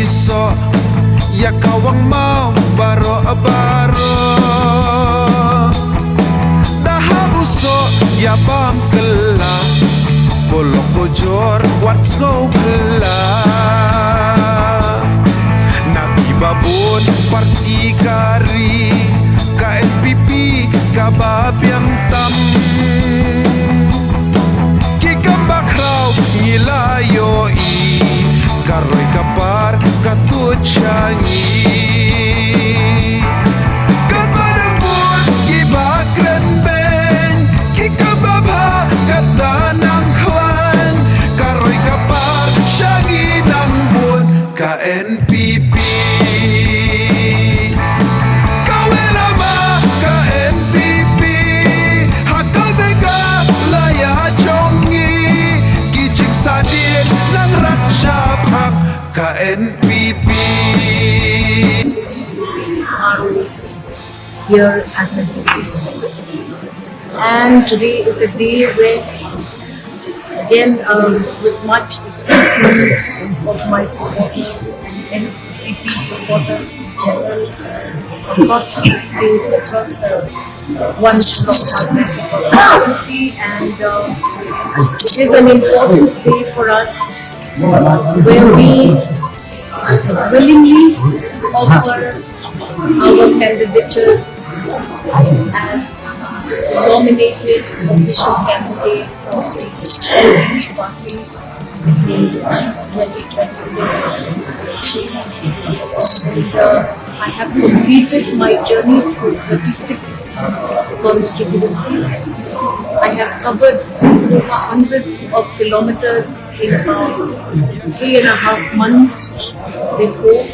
iso ya kawang mau baro-baro daha uso ya bam kela kolok kojor what's no kela nakibabon parti kari KNPP kababyang tam kikambak raw ngilayo i karoy kapar katutsangi katbalang buwan kibakren ben kikababa katanang klan karoy kapar syangi ng buwan KNPP KNPP here at the district office, and today is a day when again with much excitement of my supporters and NPP supporters in general across the state, across the one constituency, and it is an important day for us where we willingly offer our candidatures as nominated official candidate of the NPP party in the 2024 election. And I have completed my journey through 36 constituencies. I have covered hundreds of kilometers in about 3.5 months before.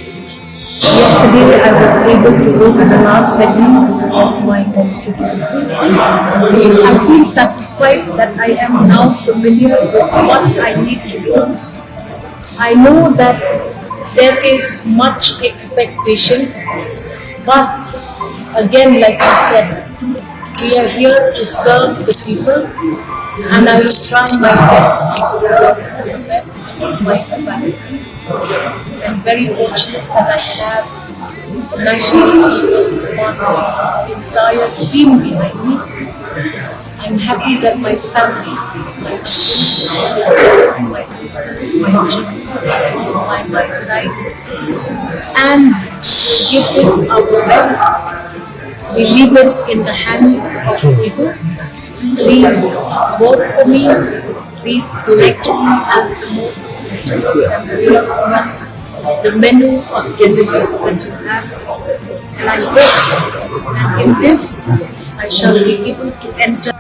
Yesterday I was able to go to the last segment of my constituency. I feel satisfied that I am now familiar with what I need to do. I know that there is much expectation, but again, like I said, we are here to serve the people, and I will try my best to serve to the best of my capacity. I'm very fortunate that I have the National People's Party's entire team behind me. I'm happy that my family, my husband, my sisters, my children are by my side, and give this our best. We leave it in the hands of people. Please vote for me. Please select me as the most special candidate from the menu of candidates that you have. And I hope that in this I shall be able to enter